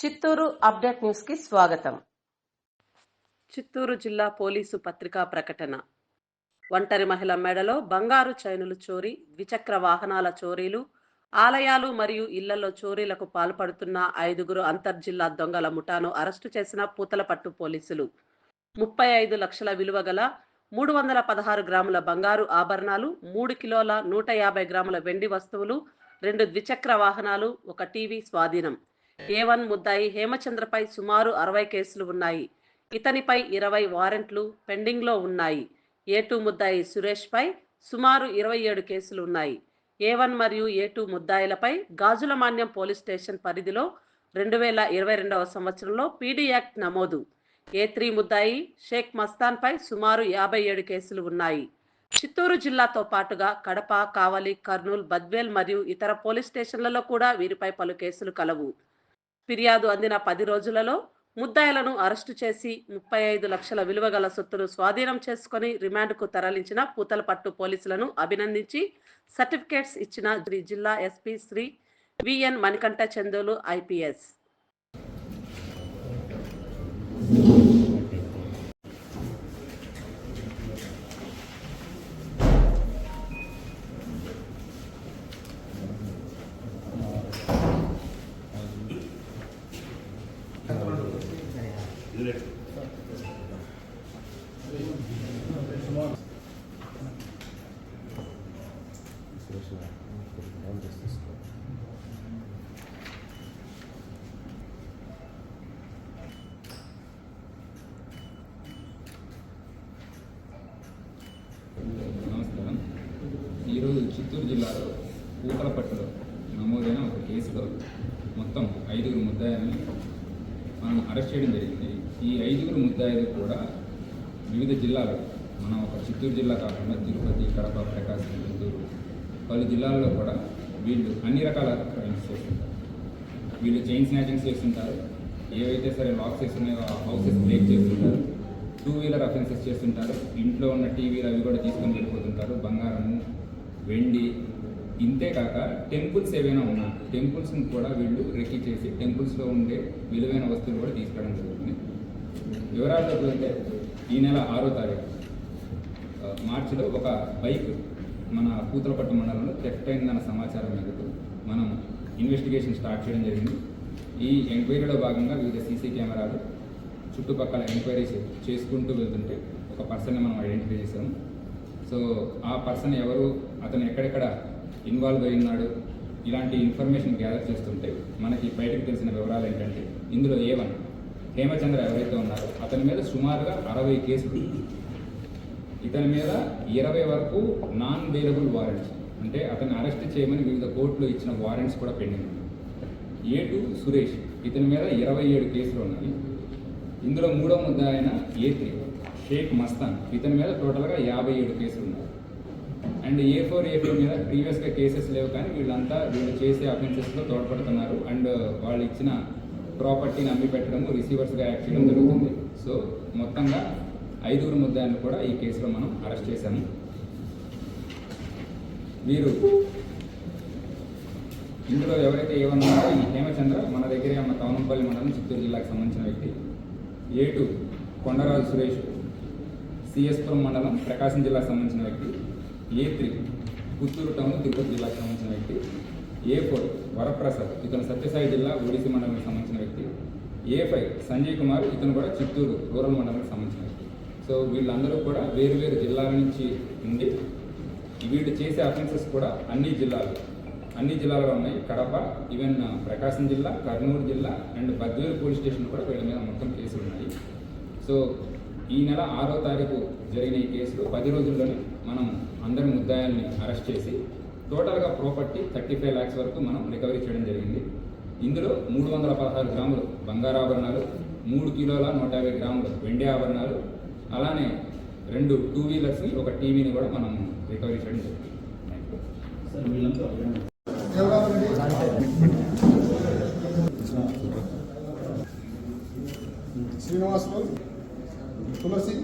Chittoor update news కి స్వాగతం. చిత్తూరు జిల్లా పోలీసు పత్రికా ప్రకటన. ఒంటరి మహిళ మెడలో బంగారు చైనులు చోరీ, ద్విచక్ర వాహనాల చోరీలు, ఆలయాలు మరియు ఇళ్లలో చోరీలకు పాల్పడుతున్న 5 అంతర్జిల్లా దొంగల ముఠాను అరెస్టు చేసిన పూతలపట్టు పోలీసులు. 35 లక్షల విలువ గల 316 గ్రాముల బంగారు ఆభరణాలు, 3 కిలోల 150 గ్రాముల వెండి వస్తువులు, 2 ద్విచక్ర వాహనాలు, 1 టీవీ స్వాధీనం. A1 ముద్దాయి హేమచంద్రపై సుమారు 60 కేసులు ఉన్నాయి. ఇతనిపై 20 వారెంట్లు పెండింగ్లో ఉన్నాయి. A2 ముద్దాయి సురేష్ పై సుమారు 27 కేసులు ఉన్నాయి. A1 మరియు A2 ముద్దాయిలపై గాజులమాన్యం పోలీస్ స్టేషన్ పరిధిలో 2022వ సంవత్సరంలో పీడీ యాక్ట్ నమోదు. A3 ముద్దాయి షేక్ మస్తాన్ పై సుమారు 57 కేసులు ఉన్నాయి. చిత్తూరు జిల్లాతో పాటుగా కడప, కావలి, కర్నూలు, బద్వేల్ మరియు ఇతర పోలీస్ స్టేషన్లలో కూడా వీరిపై పలు కేసులు కలవు. ఫిర్యాదు అందిన 10 రోజులలో ముద్దాయిలను అరెస్టు చేసి 35 లక్షల విలువ గల సొత్తును స్వాధీనం చేసుకుని రిమాండ్కు తరలించిన పూతలపట్టు పోలీసులను అభినందించి సర్టిఫికేట్స్ ఇచ్చిన జిల్లా ఎస్పీ శ్రీ విఎన్ మణికంఠ చందోలు IPS. నమస్కారం. ఈరోజు చిత్తూరు జిల్లాలో పూతలపట్టులో నమోదైన ఒక కేసులో మొత్తం 5 ముద్దాయిలను మనం అరెస్ట్ చేయడం జరిగింది. ఈ 5 ముద్దాయిలు కూడా వివిధ జిల్లాలు, మనం ఒక చిత్తూరు జిల్లా కాకుండా తిరుపతి, కడప, ప్రకాశం, గుంటూరు పలు జిల్లాల్లో కూడా వీళ్ళు అన్ని రకాల క్రైమ్స్ చేస్తుంటారు. వీళ్ళు చైన్ స్నాచింగ్స్ చేస్తుంటారు, ఏవైతే సరే లాక్స్ చేస్తున్నాయో ఆ హౌసెస్ బ్రేక్ చేస్తుంటారు, 2 వీలర్ అఫెన్సెస్ చేస్తుంటారు, ఇంట్లో ఉన్న టీవీలు అవి కూడా తీసుకొని వెళ్ళిపోతుంటారు, బంగారము, వెండి. ఇంతేకాక టెంపుల్స్ ఏవైనా ఉన్నా టెంపుల్స్ని కూడా వీళ్ళు రెక్కి చేసి టెంపుల్స్లో ఉండే విలువైన వస్తువులు కూడా తీసుకురావడం జరుగుతుంది. వివరాల్లోకి వెళ్తే ఈ నెల 6వ తారీఖు మార్చిలో ఒక బైక్ మన పూతలపట్టు మండలంలో థెఫ్ట్ అయిందన్న సమాచారం మేరకు మనం ఇన్వెస్టిగేషన్ స్టార్ట్ చేయడం జరిగింది. ఈ ఎంక్వైరీలో భాగంగా వివిధ సీసీ కెమెరాలు చుట్టుపక్కల ఎంక్వైరీ చేసుకుంటూ వెళ్తుంటే ఒక పర్సన్ని మనం ఐడెంటిఫై చేసాము. సో ఆ పర్సన్ ఎవరు, అతను ఎక్కడెక్కడ ఇన్వాల్వ్ అయి ఉన్నాడు, ఇలాంటి ఇన్ఫర్మేషన్ గ్యాదర్ చేస్తుంటే మనకి బయటకు తెలిసిన వివరాలు ఏంటంటే, ఇందులో A1 హేమచంద్ర ఎవరైతే ఉన్నారో అతని మీద సుమారుగా 60 కేసులు, ఇతని మీద 20 వరకు నాన్ బెయిలబుల్ వారెంట్స్, అంటే అతన్ని అరెస్ట్ చేయమని వివిధ కోర్టులో ఇచ్చిన వారెంట్స్ కూడా పెండింగ్. A2 సురేష్, ఇతని మీద 27 కేసులు ఉన్నాయి. ఇందులో 3వ ముద్దాయి అయిన A3 షేక్ మస్తాన్, ఇతని మీద టోటల్గా 57 కేసులు ఉన్నాయి. అండ్ A4 మీద ప్రీవియస్గా కేసెస్ లేవు, కానీ వీళ్ళు చేసే అఫెన్సెస్లో తోడ్పడుతున్నారు అండ్ వాళ్ళు ఇచ్చిన ప్రాపర్టీని అమ్మి పెట్టడం, రిసీవర్స్గా యాక్ట్ చేయడం జరుగుతుంది. సో మొత్తంగా 5 ముద్దాయిలను కూడా ఈ కేసులో మనం అరెస్ట్ చేశాము. వీరు ఇందులో ఎవరైతే ఏమన్నారో ఈ హేమచంద్ర మన దగ్గరే ఉన్న తవనంపల్లి మండలం, చిత్తూరు జిల్లాకు సంబంధించిన వ్యక్తి. A2 కొండరాజు సురేష్ సిఎస్పురం మండలం, ప్రకాశం జిల్లాకు సంబంధించిన వ్యక్తి. A3 పుత్తూరు టౌన్, తిరుపతి జిల్లాకు సంబంధించిన వ్యక్తి. A4 వరప్రసాద్, ఇతను సత్యసాయి జిల్లా, ఒడిశీ మండలానికి సంబంధించిన వ్యక్తి. A5 సంజయ్ కుమార్, ఇతను కూడా చిత్తూరు రూరల్ మండలానికి సంబంధించిన వ్యక్తి. సో వీళ్ళందరూ కూడా వేరు వేరు జిల్లాల నుంచి ఉండి వీళ్ళు చేసే అఫెన్సెస్ కూడా అన్ని జిల్లాలో ఉన్నాయి. కడప, ఈవెన్ ప్రకాశం జిల్లా, కర్నూలు జిల్లా అండ్ బద్వేల్ పోలీస్ స్టేషన్ కూడా వీళ్ళ మీద మొత్తం కేసులు ఉన్నాయి. సో ఈ నెల 6వ తారీఖు జరిగిన ఈ కేసులో 10 రోజుల్లోనే మనం అందరి ముద్దాయిల్ని అరెస్ట్ చేసి టోటల్గా ప్రాపర్టీ 35 lakhs వరకు మనం రికవరీ చేయడం జరిగింది. ఇందులో 316 గ్రాములు బంగారాభరణాలు, 3 కిలోల 150 గ్రాములు వెండి ఆభరణాలు, అలానే 2 2 వీలర్స్ని, 1 టీవీని కూడా మనం రికవరీ చేయడం జరిగింది. శ్రీనివాసులు, తులసి,